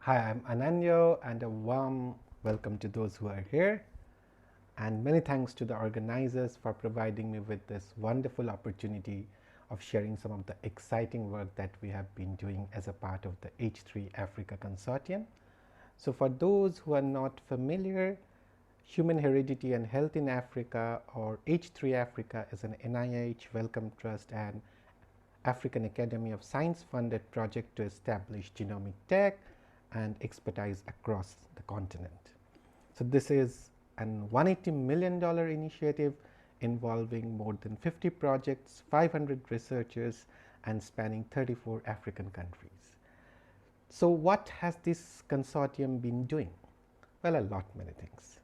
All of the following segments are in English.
Hi, I'm Ananyo, and a warm welcome to those who are here. And many thanks to the organizers for providing me with this wonderful opportunity of sharing some of the exciting work that we have been doing as a part of the H3-Africa Consortium. So for those who are not familiar, Human Heredity and Health in Africa, or H3-Africa, is an NIH Wellcome Trust and African Academy of Science funded project to establish genomic tech and expertise across the continent. So this is an $180 million initiative involving more than 50 projects, 500 researchers, and spanning 34 African countries. So what has this consortium been doing? Well, a lot many things.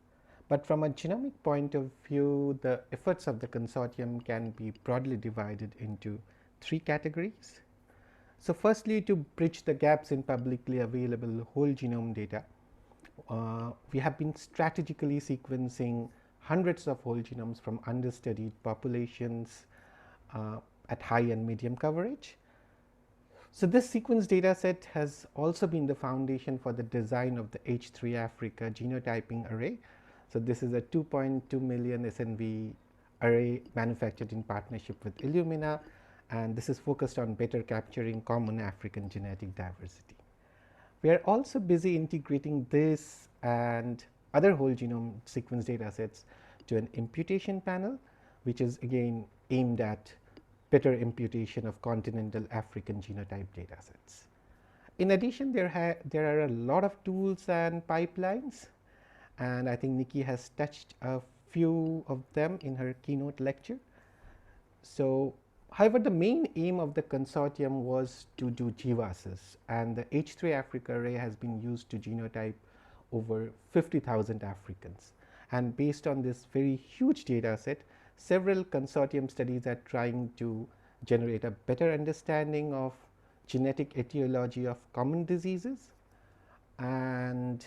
But from a genomic point of view, the efforts of the consortium can be broadly divided into three categories. So firstly, to bridge the gaps in publicly available whole genome data, we have been strategically sequencing hundreds of whole genomes from understudied populations at high and medium coverage. So this sequence data set has also been the foundation for the design of the H3-Africa genotyping array. So this is a 2.2 million SNV array manufactured in partnership with Illumina, and this is focused on better capturing common African genetic diversity. We are also busy integrating this and other whole genome sequence data sets to an imputation panel, which is again aimed at better imputation of continental African genotype data sets. In addition, there are a lot of tools and pipelines, and I think Nikki has touched a few of them in her keynote lecture. So however, the main aim of the consortium was to do GWASs, and the H3-Africa array has been used to genotype over 50,000 Africans. And based on this very huge data set, several consortium studies are trying to generate a better understanding of genetic etiology of common diseases. And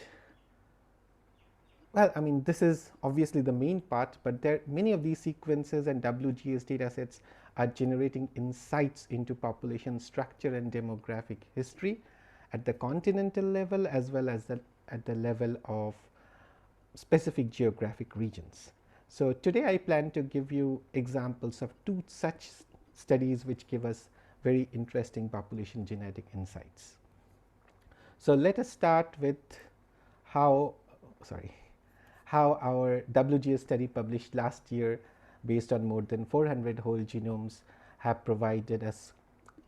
well, I mean, this is obviously the main part, but many of these sequences and WGS data sets are generating insights into population structure and demographic history at the continental level, as well as at the level of specific geographic regions. So today I plan to give you examples of two such studies which give us very interesting population genetic insights. So let us start with how our WGS study published last year based on more than 400 whole genomes have provided us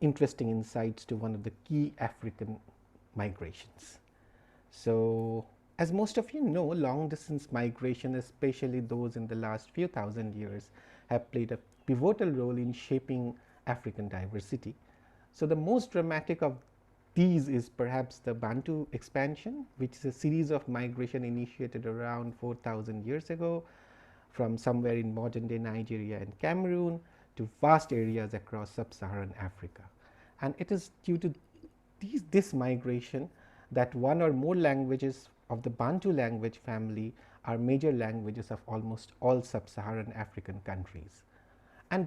interesting insights to one of the key African migrations. So as most of you know, long distance migration, especially those in the last few thousand years, have played a pivotal role in shaping African diversity. So the most dramatic of these is perhaps the Bantu expansion, which is a series of migration initiated around 4,000 years ago from somewhere in modern day Nigeria and Cameroon to vast areas across sub-Saharan Africa. And it is due to this migration that one or more languages of the Bantu language family are major languages of almost all sub-Saharan African countries. And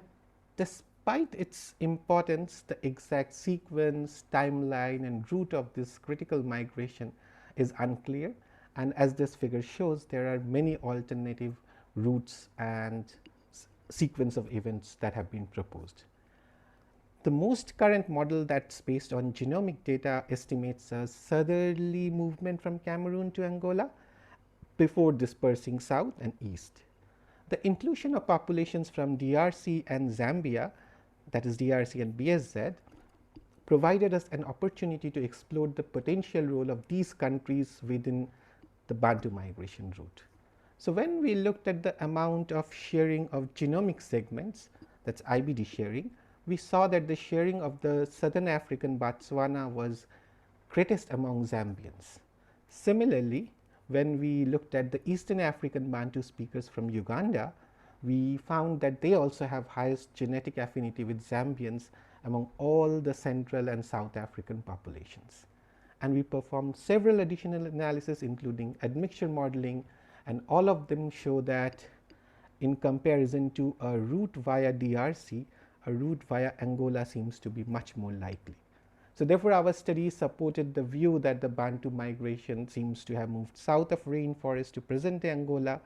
despite its importance, the exact sequence, timeline, and route of this critical migration is unclear. And as this figure shows, there are many alternative routes and sequence of events that have been proposed. The most current model that's based on genomic data estimates a southerly movement from Cameroon to Angola before dispersing south and east. The inclusion of populations from DRC and Zambia, that is DRC and BSZ, provided us an opportunity to explore the potential role of these countries within the Bantu migration route. So when we looked at the amount of sharing of genomic segments, that's IBD sharing, we saw that the sharing of the Southern African Botswana was greatest among Zambians. Similarly, when we looked at the Eastern African Bantu speakers from Uganda, we found that they also have highest genetic affinity with Zambians among all the Central and South African populations. And we performed several additional analyses, including admixture modeling, and all of them show that in comparison to a route via DRC, a route via Angola seems to be much more likely. So therefore, our study supported the view that the Bantu migration seems to have moved south of rainforest to present-day Angola,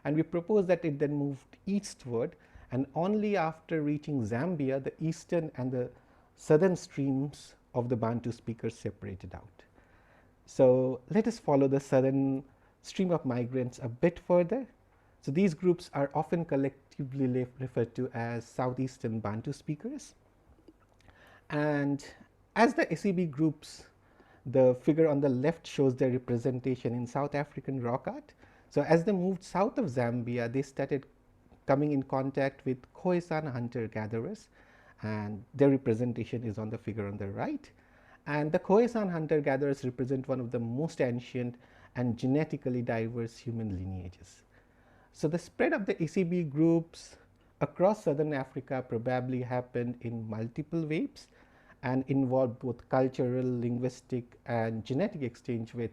and we proposed that it then moved eastward, and only after reaching Zambia, the eastern and the southern streams of the Bantu speakers separated out. So let us follow the southern stream of migrants a bit further. So these groups are often collectively referred to as Southeastern Bantu speakers. And as the SEB groups, the figure on the left shows their representation in South African rock art. So as they moved south of Zambia, they started coming in contact with Khoisan hunter-gatherers, and their representation is on the figure on the right. And the Khoisan hunter-gatherers represent one of the most ancient and genetically diverse human lineages. So the spread of the SEB groups across southern Africa probably happened in multiple waves and involved both cultural, linguistic, and genetic exchange with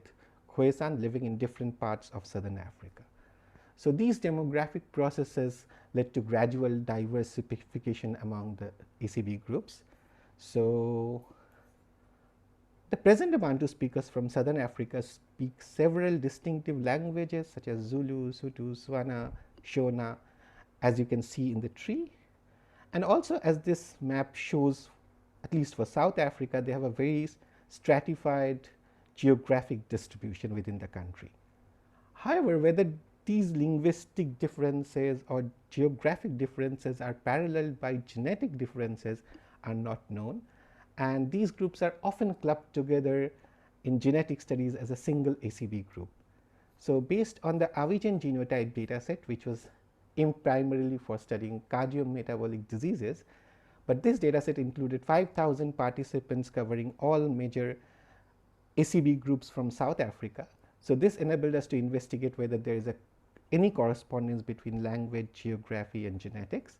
Khoisan living in different parts of southern Africa. So these demographic processes led to gradual diversification among the SEB groups. So the present Bantu speakers from southern Africa speak several distinctive languages such as Zulu, Sotho, Tswana, Shona, as you can see in the tree. And also, as this map shows, at least for South Africa, they have a very stratified geographic distribution within the country. However, whether these linguistic differences or geographic differences are paralleled by genetic differences are not known, and these groups are often clubbed together in genetic studies as a single SEB group. So based on the Avigen genotype dataset, which was aimed primarily for studying cardiometabolic diseases, but this dataset included 5,000 participants covering all major SEB groups from South Africa. So this enabled us to investigate whether there is any correspondence between language, geography, and genetics.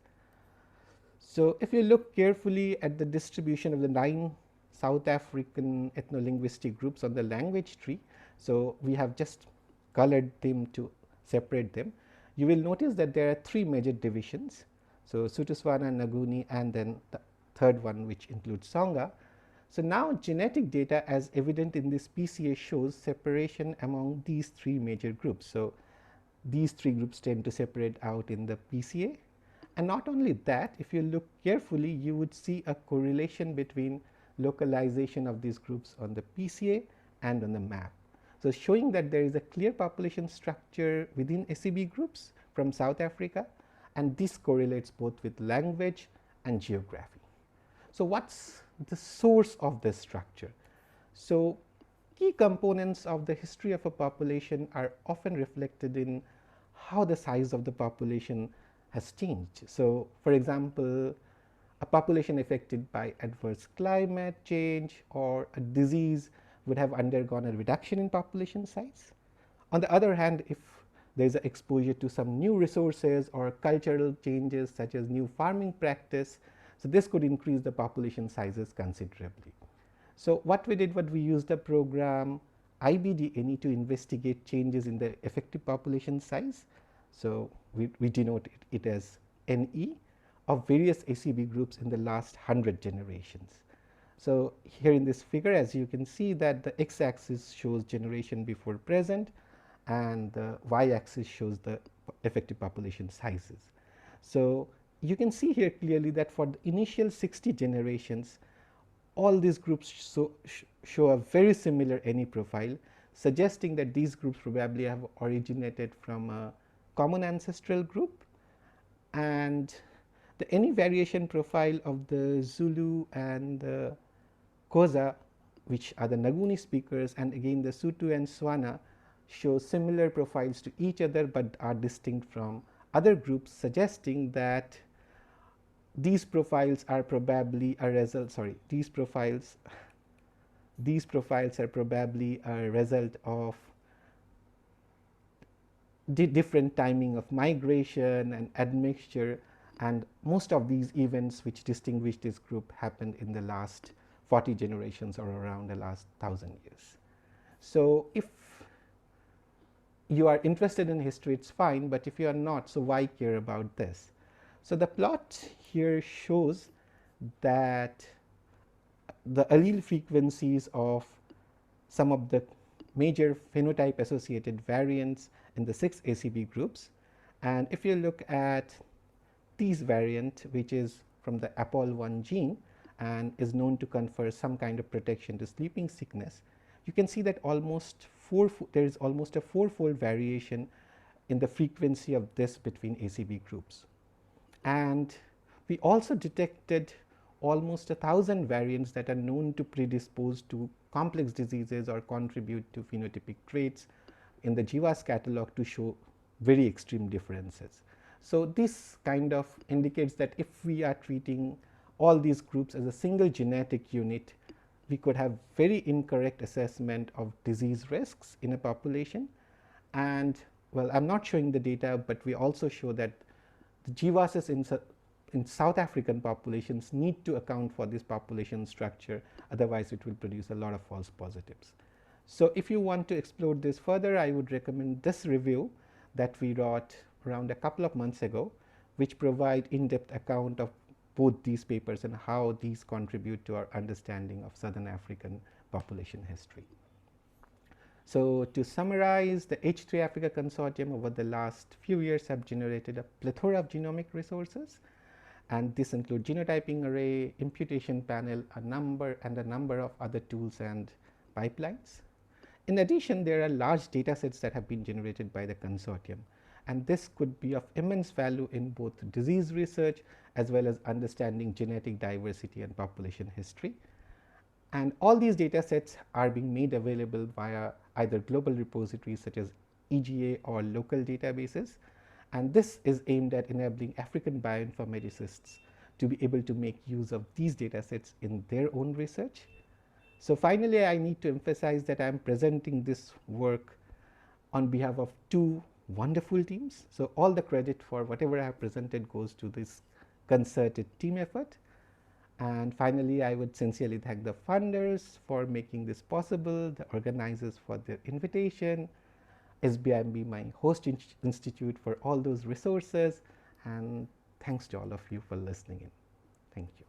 So if you look carefully at the distribution of the 9 South African ethno-linguistic groups on the language tree, so we have just colored them to separate them, you will notice that there are 3 major divisions. So Sotho, Tswana, Nguni, and then the third one, which includes Songa. So now genetic data as evident in this PCA shows separation among these 3 major groups. So these 3 groups tend to separate out in the PCA. And not only that, if you look carefully, you would see a correlation between localization of these groups on the PCA and on the map. So showing that there is a clear population structure within SEB groups from South Africa, and this correlates both with language and geography. So what's the source of this structure? So key components of the history of a population are often reflected in how the size of the population has changed. So for example, a population affected by adverse climate change or a disease would have undergone a reduction in population size. On the other hand, if there is an exposure to some new resources or cultural changes such as new farming practice, so this could increase the population sizes considerably. So what we did, we used a program IBDNE to investigate changes in the effective population size. So we denote it as NE of various SEB groups in the last 100 generations. So here in this figure, as you can see, that the x-axis shows generation before present and the y-axis shows the effective population sizes. So you can see here clearly that for the initial 60 generations, all these groups show a very similar NE profile, suggesting that these groups probably have originated from a common ancestral group, and the NE variation profile of the Zulu and the Xhosa, which are the Nguni speakers, and again the Sotho and Tswana, show similar profiles to each other but are distinct from other groups, suggesting that these profiles are probably a result, these profiles are probably a result of different timing of migration and admixture, and most of these events which distinguish this group happened in the last 40 generations or around the last 1,000 years. So if you are interested in history, it's fine, but if you are not, so why care about this? So the plot here shows that the allele frequencies of some of the major phenotype associated variants in the 6 ACB groups. And if you look at these variant, which is from the APOL1 gene and is known to confer some kind of protection to sleeping sickness, you can see that there is almost a fourfold variation in the frequency of this between ACB groups. And we also detected almost 1,000 variants that are known to predispose to complex diseases or contribute to phenotypic traits in the GWAS catalog to show very extreme differences. So this kind of indicates that if we are treating all these groups as a single genetic unit, we could have very incorrect assessment of disease risks in a population. And well, I'm not showing the data, but we also show that the GWASs in South African populations need to account for this population structure, otherwise it will produce a lot of false positives. So if you want to explore this further, I would recommend this review that we wrote around a couple of months ago, which provide in-depth account of both these papers and how these contribute to our understanding of Southern African population history. So to summarize, the H3-Africa Consortium over the last few years have generated a plethora of genomic resources, and this include genotyping array, imputation panel, a number of other tools and pipelines. In addition, there are large data sets that have been generated by the consortium, and this could be of immense value in both disease research as well as understanding genetic diversity and population history. And all these data sets are being made available via either global repositories such as EGA or local databases, and this is aimed at enabling African bioinformaticists to be able to make use of these data sets in their own research. So finally, I need to emphasize that I am presenting this work on behalf of two wonderful teams. So all the credit for whatever I have presented goes to this concerted team effort. And finally, I would sincerely thank the funders for making this possible, the organizers for their invitation, SBIMB, my host institute, for all those resources, and thanks to all of you for listening in. Thank you.